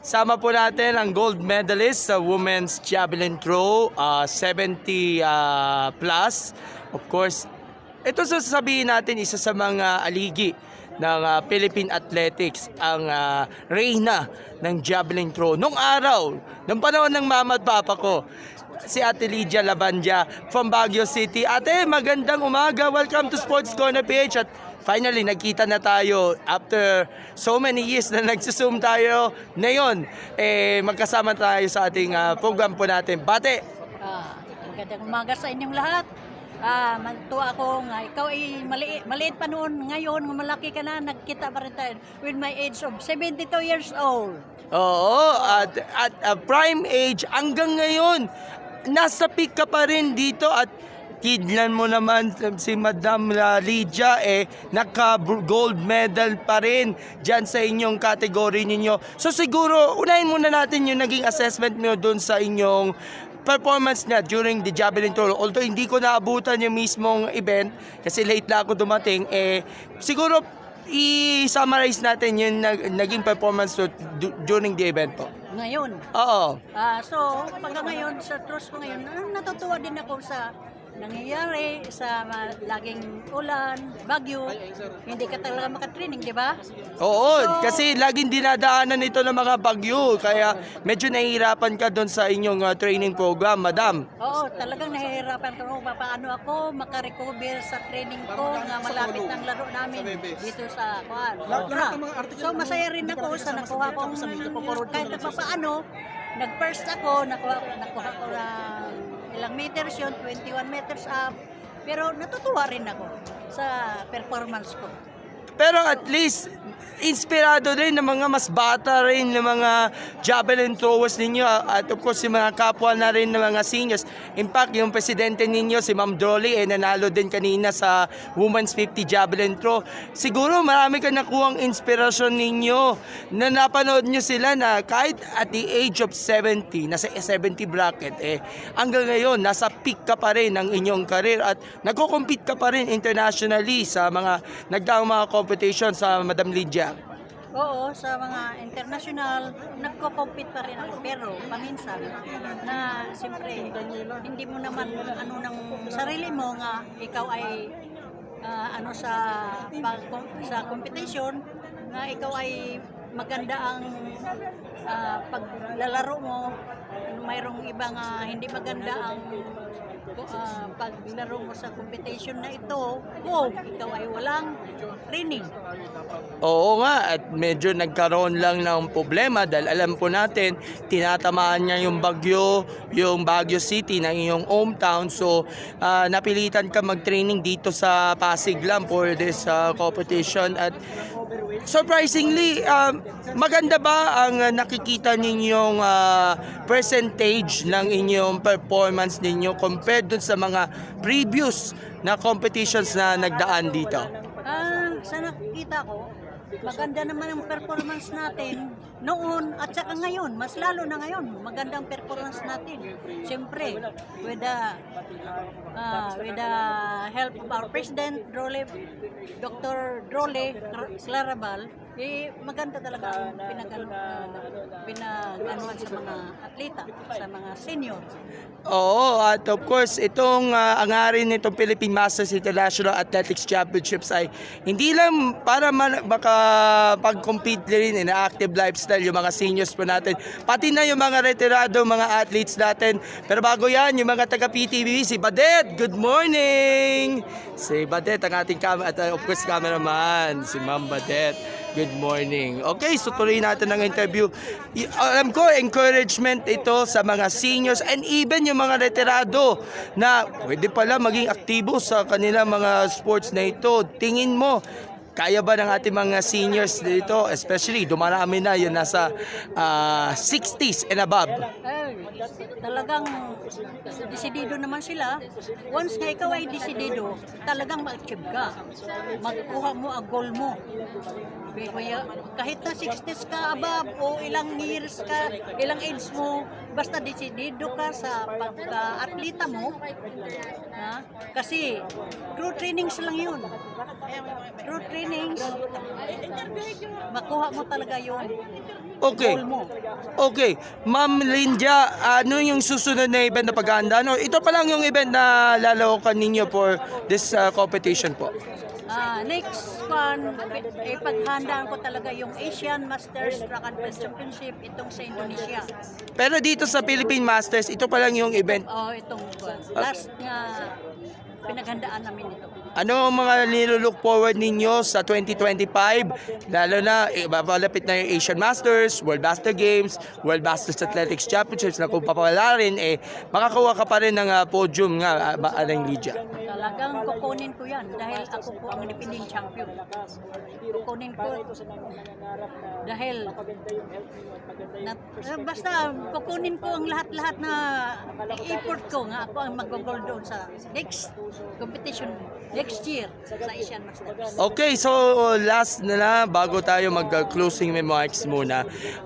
Sama po natin ang gold medalist sa women's javelin throw, 70 plus. Of course, ito sasabihin natin isa sa mga aligi ng Philippine Athletics, ang reyna ng javelin throw. Nung araw, nung panahon ng mama at papa ko, si Ate Lydia Labandia from Baguio City. Ate, magandang umaga. Welcome to Sports Corner PH. At finally, nagkita na tayo after so many years na nagsusum tayo. Ngayon, magkasama tayo sa ating program po natin. Bate! Magandang umaga sa inyong lahat. Mantuwa ako nga ikaw ay maliit pa noon, ngayon malaki ka na, nagkita pa rin tayo with my age of 72 years old. Oo, at prime age hanggang ngayon, nasa peak ka pa rin dito. At kidlan mo naman si Madam Lydia, naka-gold medal pa rin dyan sa inyong category ninyo. So siguro, unahin muna natin yung naging assessment nyo dun sa inyong performance niya during the javelin throw. Although hindi ko naabutan yung mismong event kasi late na ako dumating, siguro i-summarize natin yung naging performance during the event po. Ngayon. Oo. So, pagka ngayon, sa truss ko ngayon, natutuwa din ako sa nangyayari sa laging ulan, bagyo. Hindi ka talaga makatraining, di ba? Oo, So, kasi laging dinadaanan ito ng mga bagyo. Kaya medyo nahihirapan ka doon sa inyong training program, madam. Oo, talagang nahihirapan ko kung paano ako makarecover sa training ko nga malapit ng laro namin dito sa Kuan. So masaya rin ako sa nakuha kong kahit na paano, nag-first ako, nakuha ko ng ilang meters yun, 21 meters up. Pero natutuwa rin ako sa performance ko. Pero at least, inspirado rin ng mga mas bata rin ng mga javelin throwers ninyo. At of course, yung mga kapwa na rin ng mga seniors. In fact, yung presidente ninyo, si Ma'am Dolly, nanalo din kanina sa Women's 50 Javelin Throw. Siguro marami ka nakuhang inspirasyon ninyo na napanood nyo sila na kahit at the age of 70, nasa 70 bracket, hanggang ngayon, nasa peak ka pa rin ng inyong career at nagko-compete ka pa rin internationally sa mga nagdaang mga competition sa Madam Lydia. Oo, sa mga international, nagko-compete pa rin ako. Pero paminsan na siyempre, hindi mo naman ano ng sarili mo nga ikaw ay sa competition na ikaw ay maganda ang paglalaro mo. Mayroong iba nga hindi maganda ang paglaro mo sa competition na ito kung ikaw ay walang training. Oo nga, at medyo nagkaroon lang ng problema dahil alam po natin, tinatamaan niya yung Baguio City na iyong hometown. So, napilitan ka mag-training dito sa Pasig lang for this competition. At surprisingly, maganda ba ang nakikita ninyong percentage ng inyong performance ninyo compared dun sa mga previous na competitions na nagdaan dito? Sa nakikita ko, maganda naman ang performance natin noon at saka ngayon, mas lalo na ngayon, magandang performance natin. Siyempre, with the help of our President, Dr. Drole Clarabal, maganda talaga ang pinag-anuan sa mga atleta, sa mga senior. Oo, at of course, itong angarin nitong Philippine Masters International Athletics Championships ay hindi lang para makapag-compete rin in active lifestyle yung mga seniors po natin, pati na yung mga retirado, mga athletes natin. Pero bago yan, yung mga taga-PTV, si Badet, good morning! Si Badet, ang ating at of course, cameraman, si Ma'am Badet. Good morning. Okay, so tuloy natin ang interview. Alam ko, encouragement ito sa mga seniors and even yung mga retirado na pwede pala maging aktibo sa kanilang mga sports na ito. Tingin mo, kaya ba ng ating mga seniors dito, especially dumarami na yun nasa 60s and above? Talagang desidido naman sila. Once na ikaw ay desidido, talagang ma-achieve ka. Magkuha mo ang goal mo. kahit na 60s ka above o ilang years ka, ilang age mo, basta desidido ka sa pagka-atleta mo, ha? Kasi crew trainings lang yun. Crew trainings, makuha mo talaga yun. Okay. Goal mo. Okay. Ma'am Lindia, ano yung susunod na event na paghahanda? No, ito pa lang yung event na lalawakan ninyo for this competition po. Next one, ipaghandaan ko talaga yung Asian Masters Track and Field Championship itong sa Indonesia. Pero dito sa Philippine Masters, ito pa lang yung event. Itong last nga pinaghandaan namin ito. Ano ang mga nilook forward ninyo sa 2025? Lalo na, papalapit na yung Asian Masters, World Master Games, World Masters Athletics Championships na kung papala rin, makakuha ka pa rin ng podium nga, Aling Lydia. Talagang kukunin ko yan dahil ako po ang defending champion. Kukunin ko dahil basta kukunin ko ang lahat-lahat na effort ko nga ako ang mag-gold doon sa next competition next year sa Asian Masters. Okay, so last na bago tayo mag-closing remarks muna,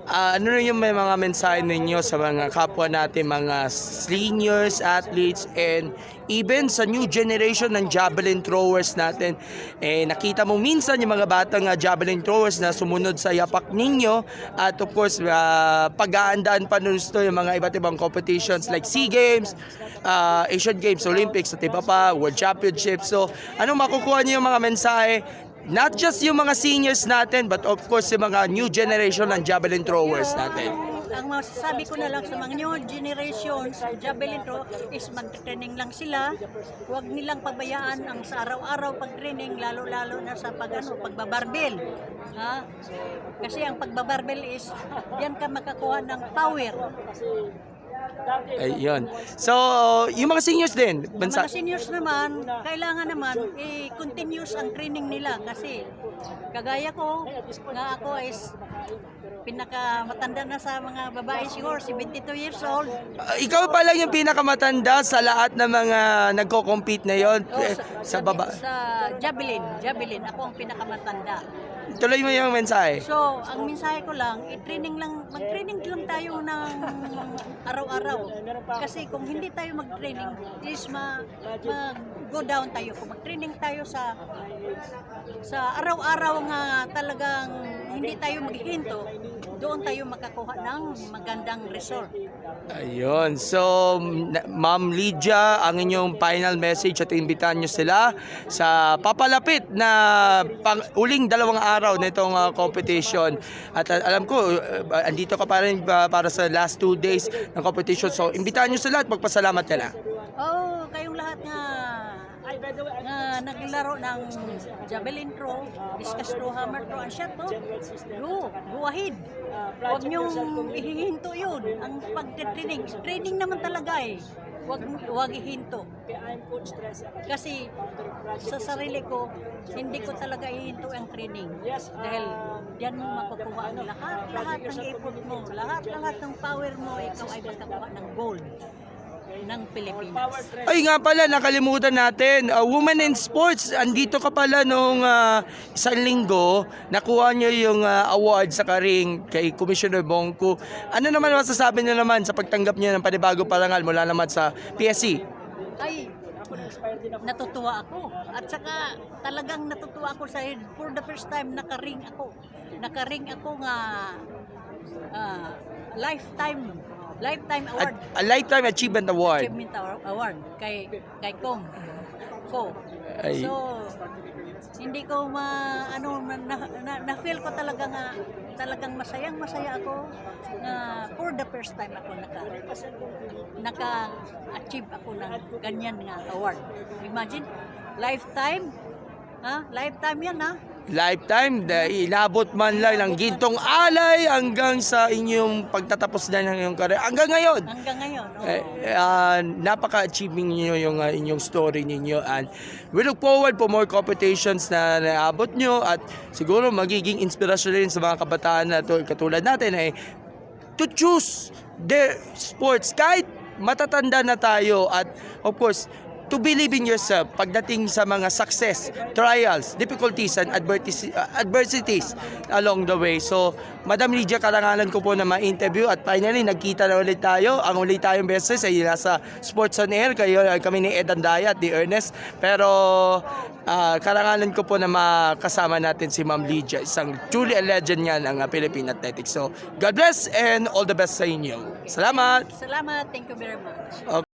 ano na yung may mga mensahe ninyo sa mga kapwa natin, mga seniors, athletes, and even sa new generation ng javelin throwers natin? Nakita mo minsan yung mga batang javelin throwers na sumunod sa yapak ninyo, at of course, pag-aandaan pa nun ito yung mga iba't ibang competitions like SEA Games, Asian Games, Olympics, at iba pa, World Championships. So, anong makukuha niyo yung mga mensahe? Not just yung mga seniors natin, but of course yung mga new generation ng javelin throwers natin. Ang masasabi ko na lang sa mga new generations, javelin throw is mag-training lang sila. Huwag nilang pabayaan ang sa araw-araw pag-training, lalo-lalo na sa pagbabarbell. Ha? Kasi ang pagbabarbell is, yan ka makakuha ng power. Ayun. So, yung mga seniors din, Ang mga seniors naman, kailangan naman i-continuous ang training nila kasi kagaya ko, nga ako is pinakamatanda na sa mga babae siguro, 72 years old. Ikaw pa lang yung pinakamatanda sa lahat ng mga nagko-compete na yon sa baba. Sa javelin, ako ang pinakamatanda. Tuloy mo yung mensahe. So, ang mensahe ko lang, mag-training lang tayo ng araw-araw. Kasi kung hindi tayo mag-training, is mag-go down tayo. Kung mag-training tayo sa araw-araw nga talagang hindi tayo maghihinto, doon tayo makakuha ng magandang result. Ayun. So, Ma'am Lydia, ang inyong final message at imbitahan nyo sila sa papalapit na uling 2 araw na itong competition. At alam ko, andito ka pa rin para sa last 2 days ng competition. So, imbitahan nyo sila at magpasalamat ka na. Kayong lahat nga naglaro ng javelin throw, discus throw, hammer throw, and shot throw, go ahead. Huwag niyong ihihinto yun. Ang training naman talaga huwag ihinto. Kasi sa sarili ko, hindi ko talaga ihinto ang training. Dahil diyan mo makukuha ang lahat ng effort mo, lahat ng power mo, ikaw ay makakuha ng gold ng Pilipinas. Ay nga pala, nakalimutan natin, Women in Sports, andito ka pala nung isang linggo, nakuha nyo yung award sa Karing kay Commissioner Bongko. Ano naman masasabi nyo naman sa pagtanggap nyo ng panibagong parangal mula naman sa PSC? Ay, natutuwa ako. At saka talagang natutuwa ako sa for the first time nakaring ako. Nakaring ako nga lifetime award. A Lifetime Achievement Award. Achievement award kay Kong. Ay. So hindi ko na feel ko talaga nga talagang masaya ako na for the first time ako naka-achieve ako ng ganyan nga award. Imagine, lifetime yan Lifetime, inabot man lang ng gintong alay hanggang sa inyong pagtatapos na ng inyong career. Hanggang ngayon. Napaka-achieving niyo yung inyong story ninyo, and we look forward for more competitions na naabot nyo, at siguro magiging inspirasyon rin sa mga kabataan na katulad natin to choose their sports kahit matatanda na tayo, at of course to believe in yourself pagdating sa mga success, trials, difficulties, and adversities along the way. So, Madam Lydia, karangalan ko po na ma-interview at finally, nagkita na ulit tayo. Ang ulit tayong beses ay nasa Sports on Air, kami ni Ed Andaya at ni Ernest. Pero, karangalan ko po na makasama natin si Ma'am Lydia, isang truly a legend yan ng Philippine Athletics. So, God bless and all the best sa inyo. Salamat! Salamat. Thank you very much. Okay.